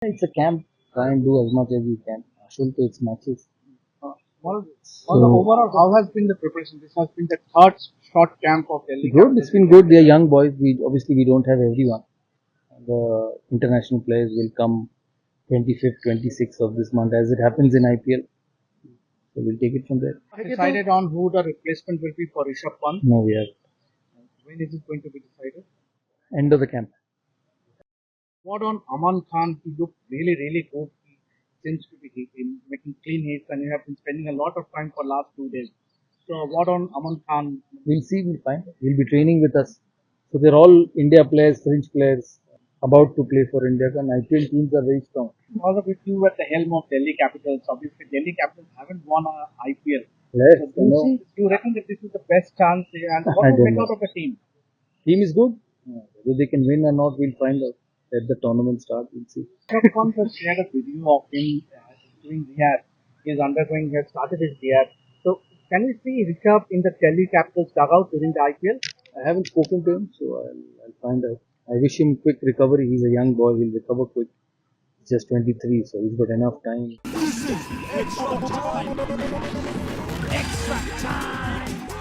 It's a camp. Try and do as much as you can. Ashul takes matches. Uh, on the overall, how has been the preparation? This has been the third short camp of Delhi Good. Capitals. It's been good. They're young boys. We don't have everyone. The international players will come 25th, 26th of this month, as it happens in IPL. So we'll take it from there. Decided on who the replacement will be for Rishabh Pant. No, we have When is it going to be decided? end of the camp. What on Aman Khan? He looked really, really good. He seems to be making clean hits, and he have been spending a lot of time for last 2 days. So what on Aman Khan? We'll see. We'll find. He'll be training with us. So they're all India players, French players, about to play for India. And IPL teams are very strong. Also with you at the helm of Delhi Capitals, obviously Delhi Capitals haven't won a IPL. Yes, So do you reckon that this is the best chance? And what I will don't make know. out of the team? Team is good. Whether they can win or not, we'll find out. Let the tournament start. We'll see. Rishabh Pant has shared a video of him doing rehab. He has started his rehab. So can we see Rishabh in the Delhi Capitals dugout during the IPL? I haven't spoken to him, so I'll find out. I wish him quick recovery. He's a young boy. He'll recover quick. He's just 23, so he's got enough time. This is Extra Time. Extra Time.